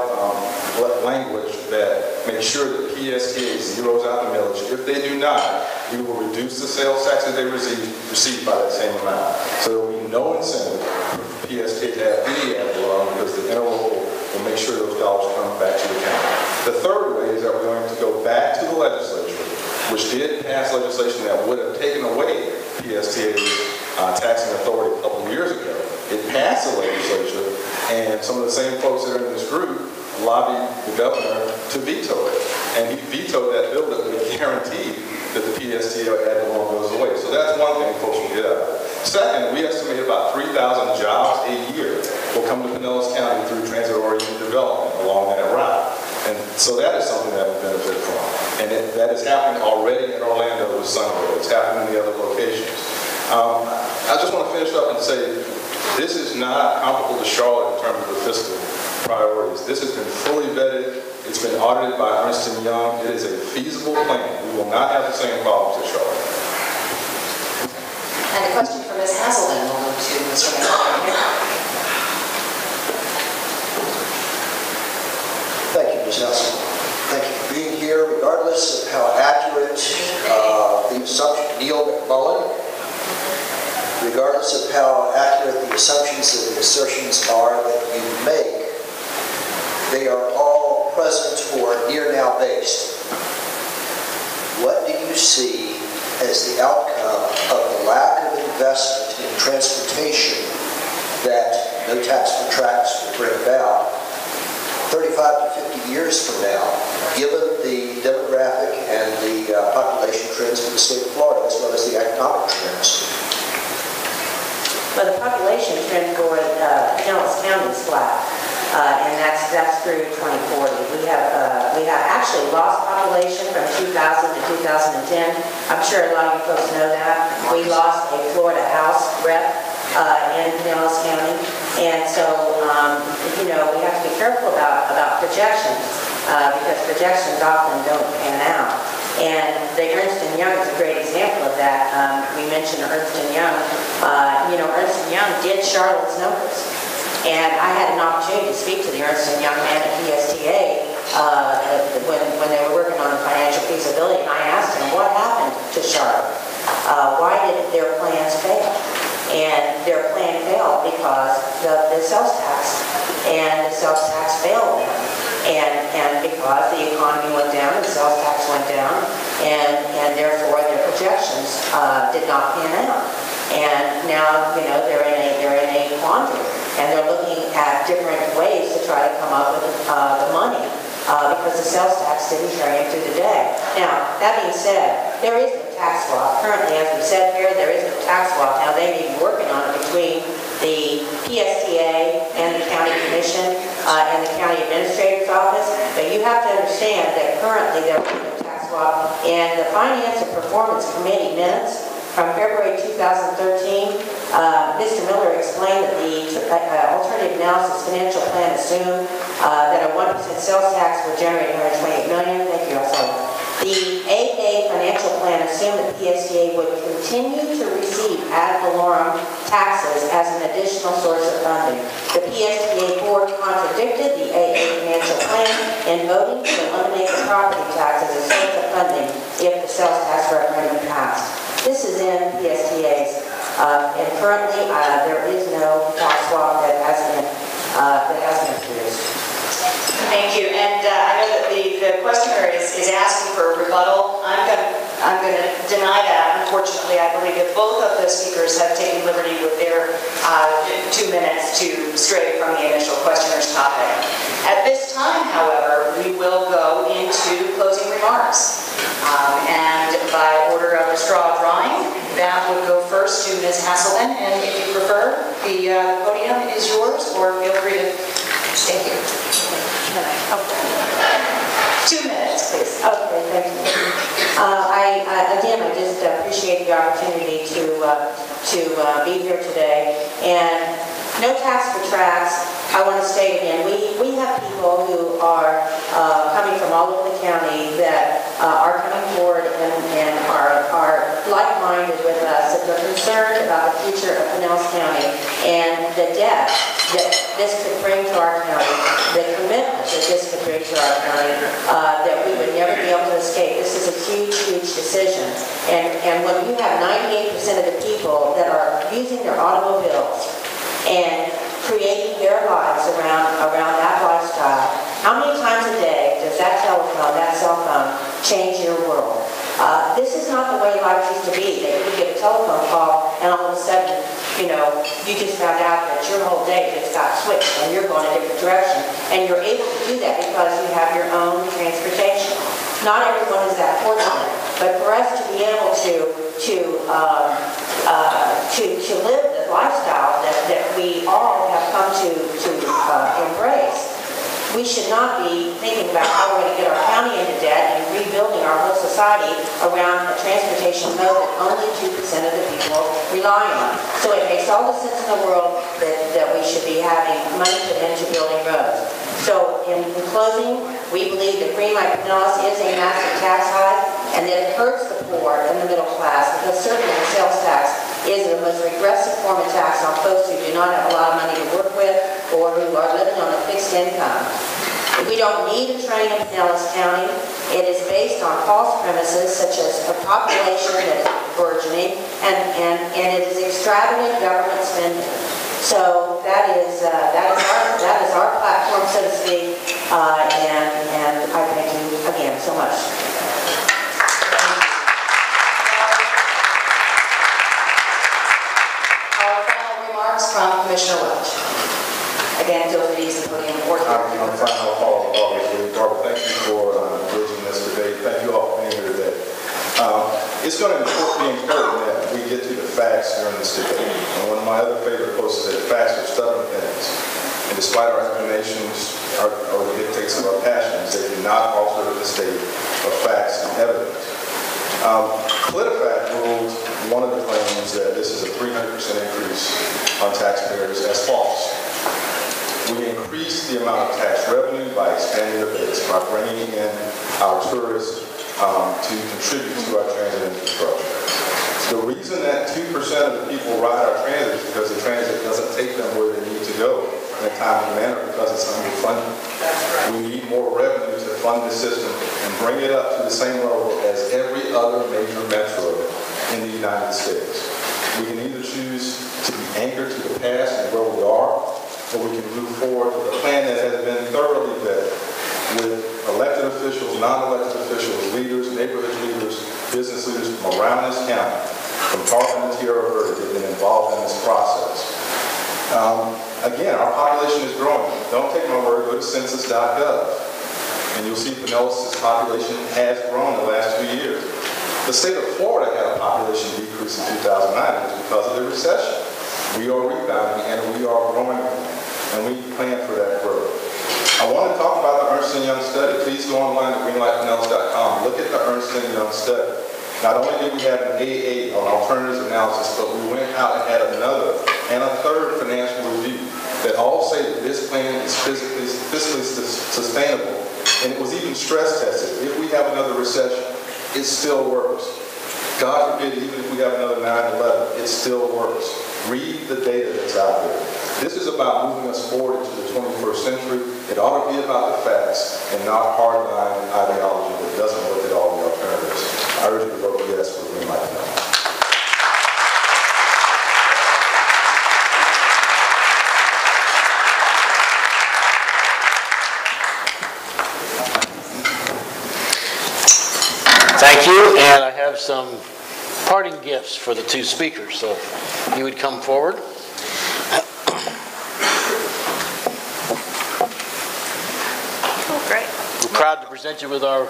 Speaker 1: language that makes sure that PSTA zeroes out the millage. If they do not, we will reduce the sales tax that they receive by that same amount. So there will be no incentive for PSTA to have any ad valorem because the interlocal will make sure those dollars come back to the county. The third way is that we're going to go back to the legislature, which did pass passed legislation that would have taken away PSTA's taxing authority a couple of years ago. It passed the legislature, and some of the same folks that are in this group lobbied the governor to veto it. And he vetoed that bill that would guarantee that the PSTA ad valorem goes away. So that's one thing folks will get out of it. Second, we estimate about 3,000 jobs a year will come to Pinellas County through transit-oriented development along that route. And so that is something that we benefit from. And that is happening already in Orlando with Sunville. It's happening in the other locations. I just want to finish up and say, this is not comparable to Charlotte in terms of the fiscal priorities. This has been fully vetted. It's been audited by Ernst & Young. It is a feasible plan. We will not have the same problems as Charlotte.
Speaker 11: And a question for Ms. Hazelden will go to Mr. McCarthy.
Speaker 12: Thank you, Ms. Nelson. Thank you for being here, regardless of how accurate the assumption, Neil McMullen, regardless of how accurate the assumptions and the assertions are that you make, they are all present or near now based. What do you see as the outcome of the lack of investment in transportation that no tax for tracks would bring about 35 to 50 years from now, given the demographic and the population trends of the state of Florida, as well as the economic trends?
Speaker 3: Well, the population trend for Pinellas County is flat, and that's through 2040. We have actually lost population from 2000 to 2010. I'm sure a lot of you folks know that. We lost a Florida House rep in Pinellas County, and so we have to be careful about projections because projections often don't pan out. And the Ernst & Young is a great example of that. We mentioned Ernst & Young. Ernst & Young did Charlotte's numbers. And I had an opportunity to speak to the Ernst & Young man at PSTA when they were working on the financial feasibility. And I asked him, what happened to Charlotte? Why did their plans fail? And their plan failed because of the sales tax. And the sales tax failed them. And because the economy went down, the sales tax went down, and therefore their projections did not pan out. And now, they're in a quandary, and they're looking at different ways to try to come up with the money because the sales tax didn't carry them through the day. Now, that being said, there is no tax law. Currently, as we said here, there is no tax law. Now, they may be working on it between the PSTA and the county commission and the county administrator's office, but you have to understand that currently there is no tax law. And the Finance and Performance Committee minutes from February 2013, Mr. Miller explained that the alternative analysis financial plan assumed that a 1% sales tax would generate $128 million. Thank you, also. The AA financial plan assumed that PSTA would continue to receive ad valorem taxes as an additional source of funding. The PSTA board contradicted the AA financial plan in voting to eliminate the property tax as a source of funding if the sales tax referendum passed. This is in PSTA's, and currently there is no tax law that has been produced.
Speaker 2: Thank you. And I know that the questioner is asking for a rebuttal. I'm going to deny that. Unfortunately, I believe that both of the speakers have taken liberty with their 2 minutes to stray from the initial questioner's topic. At this time, however, we will go into closing remarks. And by order of the straw drawing, that would go first to Ms. Hazelden. And if you prefer, the podium is yours, or feel free to stay here. 2 minutes, please.
Speaker 3: Okay, thank you. I just appreciate the opportunity to be here today. And no tax for tracks. I want to state again, we have people who are coming from all over the county that are coming forward and are like-minded with us, that they're concerned about the future of Pinellas County and the debt that this could bring to our county, the commitment that this could bring to our county, that we would never be able to escape. This is a huge, huge decision. And when you have 98% of the people that are using their automobiles and creating their lives around that lifestyle, how many times a day does that telephone, that cell phone, change your world? This is not the way life used to be, that you get a telephone call and all of a sudden, you know, you just found out that your whole day just got switched and you're going a different direction. And you're able to do that because you have your own transportation. Not everyone is that fortunate, but for us to be able to live the lifestyle that we all have come to embrace, we should not be thinking about how we're going to get our county into debt and rebuilding our whole society around a transportation mode that only 2% of the people rely on. So it makes all the sense in the world that we should be having money put into building roads. So in closing, we believe that Greenlight Pinellas is a massive tax hike and that it hurts the poor and the middle class, because certainly the sales tax is the most regressive form of tax on folks who do not have a lot of money to work with or who are living on a fixed income. We don't need a train in Pinellas County. It is based on false premises such as a population that is burgeoning and it is extravagant government spending. So that is our platform, so to speak, and I thank you again so much.
Speaker 11: Our final remarks from Commissioner Welch. Again, feel free to use the podium or
Speaker 1: I'm final call, obviously. Barbara, thank you for bridging this debate. Thank you all for being here today. It's going to be important that we get to the facts during this debate. And one of my other favorite quotes is that facts are stubborn things. And despite our explanations or the dictates of our passions, they do not alter the state of facts and evidence. PolitiFact ruled one of the claims that this is a 300% increase on taxpayers as false. We increase the amount of tax revenue by expanding the base, by bringing in our tourists to contribute to our transit infrastructure. The reason that 2% of the people ride our transit is because the transit doesn't take them where they need to go in a timely manner because it's underfunded. We need more revenue to fund the system and bring it up to the same level as every other major metro in the United States. We can either choose to be anchored to the past and where we are, or we can move forward with a plan that has been thoroughly vetted with elected officials, non-elected officials, leaders, neighborhood leaders, business leaders from around this county, from Tarpon to Tierra Verde, have been involved in this process. Again, our population is growing. Don't take my word, go to census.gov, and you'll see Pinellas' population has grown in the last 2 years. The state of Florida had a population decrease in 2009. It was because of the recession. We are rebounding and we are growing, and we plan for that growth. I want to talk about the Ernst & Young study. Please go online to greenlightpinellas.com. Look at the Ernst & Young study. Not only did we have an AA, an alternatives analysis, but we went out and had another and a third financial review that all say that this plan is fiscally sustainable, and it was even stress tested. If we have another recession, it still works. God forbid, even if we have another 9/11, it still works. Read the data that's out there. This is about moving us forward into the 21st century. It ought to be about the facts and not hardline ideology that doesn't look at all the alternatives. I urge you to vote yes for Greenlight Pinellas.
Speaker 15: Thank you, and I have some parting gifts for the two speakers, so if you would come forward.
Speaker 2: Oh, great.
Speaker 15: We're proud to present you with our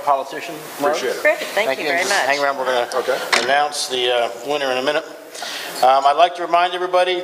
Speaker 15: politician mug.
Speaker 2: Appreciate it. Great, thank you very much.
Speaker 15: Hang around, we're going to announce the winner in a minute. I'd like to remind everybody